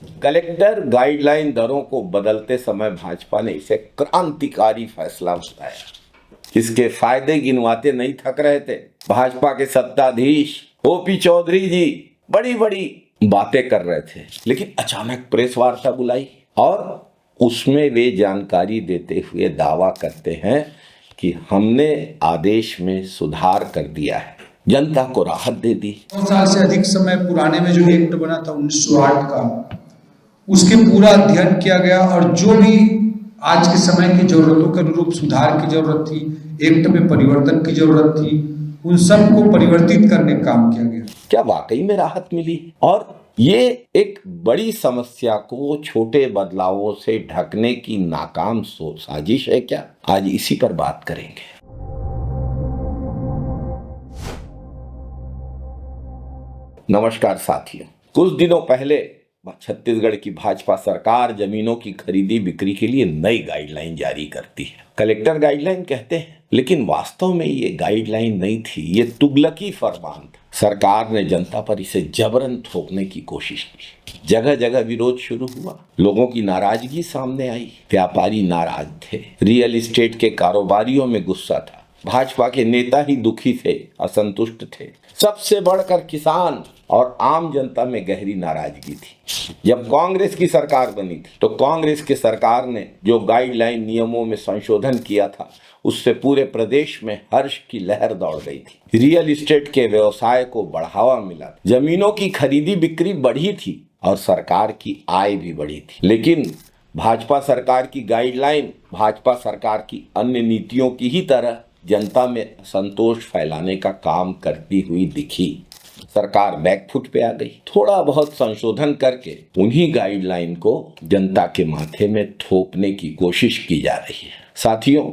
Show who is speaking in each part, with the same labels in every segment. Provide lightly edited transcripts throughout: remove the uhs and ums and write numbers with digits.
Speaker 1: Collector guideline दरों को बदलते समय भाजपा ने इसे क्रांतिकारी फैसला बताया। इसके फायदे गिनवाते नहीं थक रहे थे। भाजपा के सत्ताधीश ओपी चौधरी जी बड़ी बड़ी बातें कर रहे थे, लेकिन अचानक प्रेस वार्ता बुलाई और उसमें वे जानकारी देते हुए दावा करते हैं कि हमने आदेश में सुधार कर दिया है, जनता को राहत दे दी।
Speaker 2: 9 साल से अधिक समय पुराने में जो एक्ट बना था 1908 का, उसके पूरा अध्ययन किया गया और जो भी आज के समय की जरूरतों के अनुरूप सुधार की जरूरत थी, एक्ट में परिवर्तन की जरूरत थी, उन सब को परिवर्तित करने का काम किया गया।
Speaker 1: क्या वाकई में राहत मिली? और ये एक बड़ी समस्या को छोटे बदलावों से ढकने की नाकाम साजिश है क्या? आज इसी पर बात करेंगे। नमस्कार साथियों, कुछ दिनों पहले छत्तीसगढ़ की भाजपा सरकार जमीनों की खरीदी बिक्री के लिए नई गाइडलाइन जारी करती है। कलेक्टर गाइडलाइन कहते हैं, लेकिन वास्तव में ये गाइडलाइन नहीं थी, ये तुगलकी फरमान था। सरकार ने जनता पर इसे जबरन थोपने की कोशिश की। जगह जगह विरोध शुरू हुआ, लोगों की नाराजगी सामने आई। व्यापारी नाराज थे, रियल एस्टेट के कारोबारियों में गुस्सा था, भाजपा के नेता ही दुखी थे, असंतुष्ट थे। सबसे बढ़कर किसान और आम जनता में गहरी नाराजगी थी। जब कांग्रेस की सरकार बनी थी तो कांग्रेस की सरकार ने जो गाइडलाइन नियमों में संशोधन किया था, उससे पूरे प्रदेश में हर्ष की लहर दौड़ गई थी। रियल एस्टेट के व्यवसाय को बढ़ावा मिला, जमीनों की खरीदी बिक्री बढ़ी थी और सरकार की आय भी बढ़ी थी। लेकिन भाजपा सरकार की गाइडलाइन भाजपा सरकार की अन्य नीतियों की ही तरह जनता में संतोष फैलाने का काम करती हुई दिखी। सरकार बैकफुट पे आ गई। थोड़ा बहुत संशोधन करके उन्हीं गाइडलाइन को जनता के माथे में थोपने की कोशिश की जा रही है। साथियों,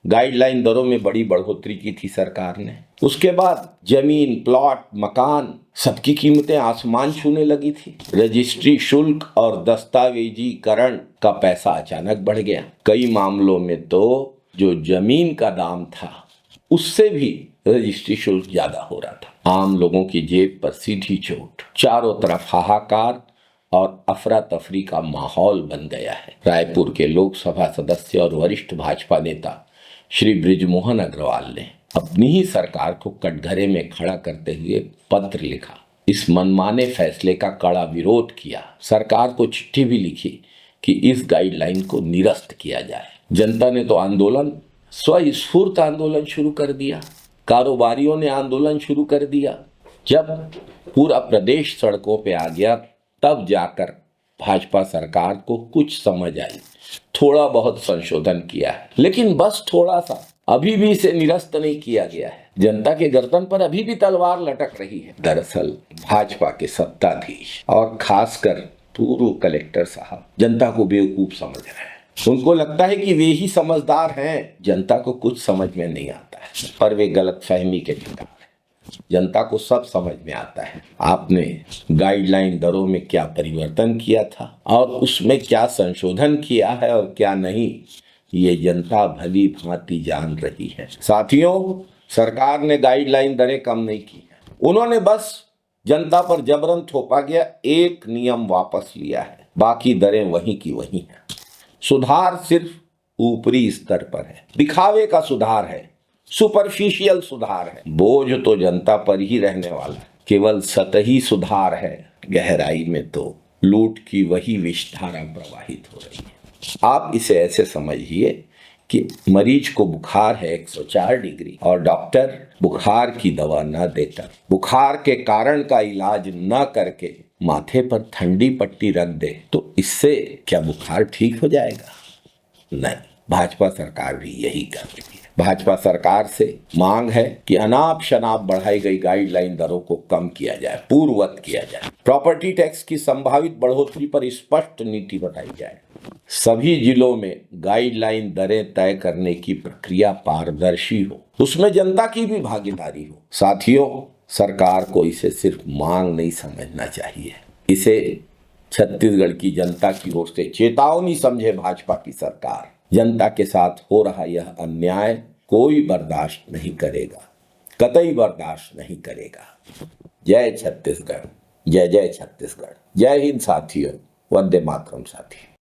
Speaker 1: गाइडलाइन दरों में बड़ी बढ़ोतरी की थी सरकार ने। उसके बाद जमीन, प्लॉट, मकान, सबकी कीमतें आसमान छूने लगी थी। रजिस्ट्री शुल्क और दस्तावेजीकरण का पैसा अचानक बढ़ गया। कई मामलों में तो जो जमीन का दाम था उससे भी रजिस्ट्री शुल्क ज्यादा हो रहा था। आम लोगों की जेब पर सीधी चोट। चारों तरफ हाहाकार और अफरा तफरी का माहौल बन गया है। रायपुर के लोकसभा सदस्य और वरिष्ठ भाजपा नेता श्री बृजमोहन अग्रवाल ने अपनी ही सरकार को कटघरे में खड़ा करते हुए पत्र लिखा। इस मनमाने फैसले का कड़ा विरोध किया। सरकार को चिट्ठी भी लिखी कि इस गाइडलाइन को निरस्त किया जाए। जनता ने तो आंदोलन, स्वस्फूर्त आंदोलन शुरू कर दिया। कारोबारियों ने आंदोलन शुरू कर दिया। जब पूरा प्रदेश सड़कों पे आ गया, तब जाकर भाजपा सरकार को कुछ समझ आई। थोड़ा बहुत संशोधन किया है, लेकिन बस थोड़ा सा। अभी भी इसे निरस्त नहीं किया गया है। जनता के गर्दन पर अभी भी तलवार लटक रही है। दरअसल भाजपा के सत्ताधीश और खासकर पूर्व कलेक्टर साहब जनता को बेवकूफ समझ रहे हैं। उनको लगता है कि वे ही समझदार हैं। जनता को कुछ समझ में नहीं आता है, पर वे गलतफहमी के शिकार हैं। जनता को सब समझ में आता है। आपने गाइडलाइन दरों में क्या परिवर्तन किया था और उसमें क्या संशोधन किया है और क्या नहीं, ये जनता भली भांति जान रही है। साथियों, सरकार ने गाइडलाइन दरें कम नहीं की। उन्होंने बस जनता पर जबरन थोपा गया एक नियम वापस लिया है, बाकी दरें वहीं की वहीं हैं। सुधार सिर्फ ऊपरी स्तर पर है, दिखावे का सुधार है, सुपरफिशियल सुधार है। बोझ तो जनता पर ही रहने वाला है। केवल सतही सुधार है, गहराई में तो लूट की वही विषधारा प्रवाहित हो रही है। आप इसे ऐसे समझिए कि मरीज को बुखार है 104 डिग्री और डॉक्टर बुखार की दवा न देकर, बुखार के कारण का इलाज न करके माथे पर ठंडी पट्टी रख दे, तो इससे क्या बुखार ठीक हो जाएगा? नहीं। भाजपा सरकार भी यही कर रही है। भाजपा सरकार से मांग है कि अनाप शनाप बढ़ाई गई गाइडलाइन दरों को कम किया जाए, पूर्ववत किया जाए। प्रॉपर्टी टैक्स की संभावित बढ़ोतरी पर स्पष्ट नीति बताई जाए। सभी जिलों में गाइडलाइन दरें तय करने की प्रक्रिया पारदर्शी हो, उसमें जनता की भी भागीदारी हो। साथियों, सरकार को इसे सिर्फ मांग नहीं समझना चाहिए, इसे छत्तीसगढ़ की जनता की ओर से चेतावनी समझे भाजपा की सरकार। जनता के साथ हो रहा यह अन्याय कोई बर्दाश्त नहीं करेगा, कतई बर्दाश्त नहीं करेगा। जय छत्तीसगढ़, जय जय छत्तीसगढ़। जय हिंद साथियों। वंदे मातरम साथी।